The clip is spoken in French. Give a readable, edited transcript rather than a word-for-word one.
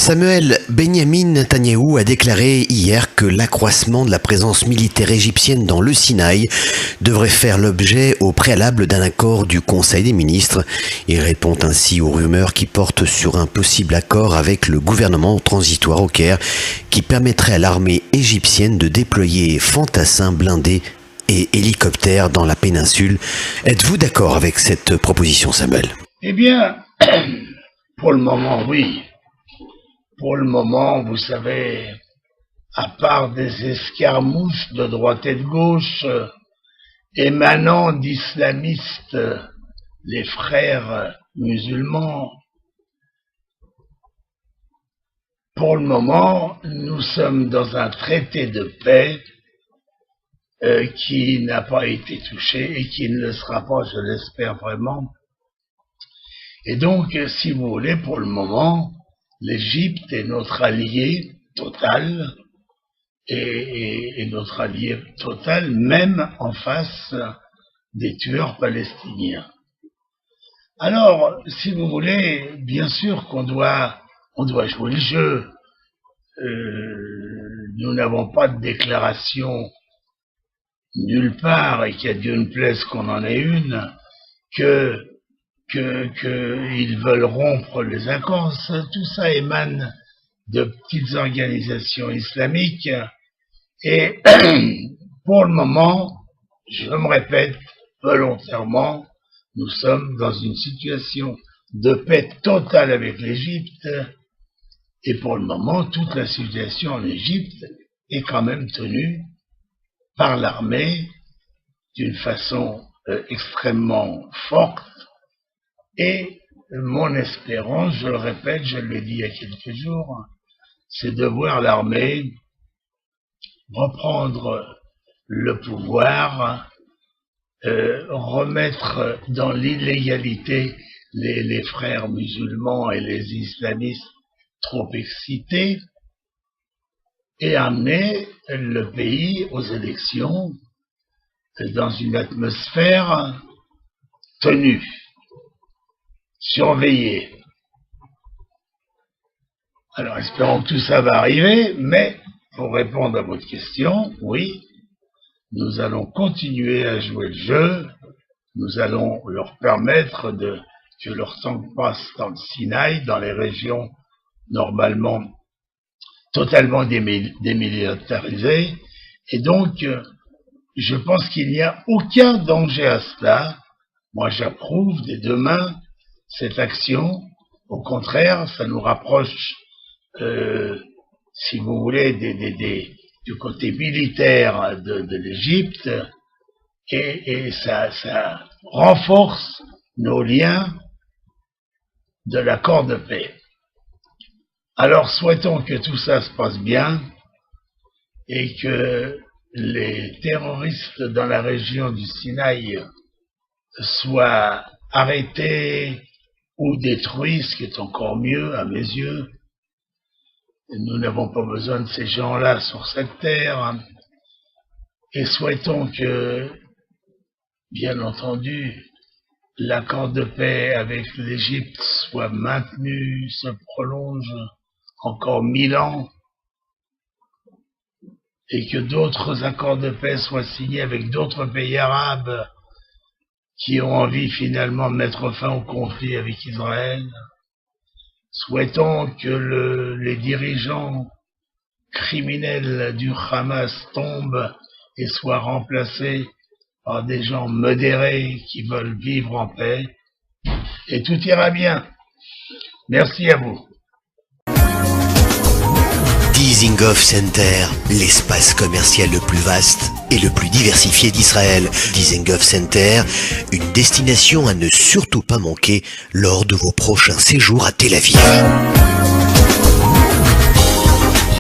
Samuel, Benyamin Netanyahou a déclaré hier que l'accroissement de la présence militaire égyptienne dans le Sinaï devrait faire l'objet au préalable d'un accord du Conseil des ministres. Il répond ainsi aux rumeurs qui portent sur un possible accord avec le gouvernement transitoire au Caire qui permettrait à l'armée égyptienne de déployer fantassins blindés et hélicoptères dans la péninsule. Êtes-vous d'accord avec cette proposition, Samuel? Eh bien, pour le moment, oui. Pour le moment, vous savez, à part des escarmouches de droite et de gauche, émanant d'islamistes, les frères musulmans, pour le moment, nous sommes dans un traité de paix qui n'a pas été touché et qui ne le sera pas, je l'espère vraiment. Et donc, si vous voulez, pour le moment, l'Égypte est notre allié total, et notre allié total même en face des tueurs palestiniens. Alors, si vous voulez, bien sûr qu'on doit jouer le jeu. Nous n'avons pas de déclaration nulle part, et qu'à Dieu ne plaise qu'on en ait une, qu'ils veulent rompre les accords. Tout ça émane de petites organisations islamiques et pour le moment, je me répète volontairement, nous sommes dans une situation de paix totale avec l'Égypte et pour le moment, toute la situation en Égypte est quand même tenue par l'armée d'une façon extrêmement forte. Et mon espérance, je le répète, je l'ai dit il y a quelques jours, c'est de voir l'armée reprendre le pouvoir, remettre dans l'illégalité les frères musulmans et les islamistes trop excités, et amener le pays aux élections dans une atmosphère tenue, surveillée. Alors, espérons que tout ça va arriver, mais pour répondre à votre question, oui, nous allons continuer à jouer le jeu, nous allons leur permettre que leur sang passe dans le Sinaï, dans les régions normalement totalement démilitarisées, et donc, je pense qu'il n'y a aucun danger à cela. Moi, j'approuve des deux mains cette action. Au contraire, ça nous rapproche, si vous voulez, du côté militaire de l'Égypte, et ça renforce nos liens de l'accord de paix. Alors, souhaitons que tout ça se passe bien et que les terroristes dans la région du Sinaï soient arrêtés ou détruits, ce qui est encore mieux à mes yeux. Nous n'avons pas besoin de ces gens-là sur cette terre. Et souhaitons que, bien entendu, l'accord de paix avec l'Égypte soit maintenu, se prolonge encore 1000 ans, et que d'autres accords de paix soient signés avec d'autres pays arabes qui ont envie finalement de mettre fin au conflit avec Israël. Souhaitons que les dirigeants criminels du Hamas tombent et soient remplacés par des gens modérés qui veulent vivre en paix. Et tout ira bien. Merci à vous. Dizengoff Center, l'espace commercial le plus vaste et le plus diversifié d'Israël. Dizengoff Center, une destination à ne surtout pas manquer lors de vos prochains séjours à Tel Aviv.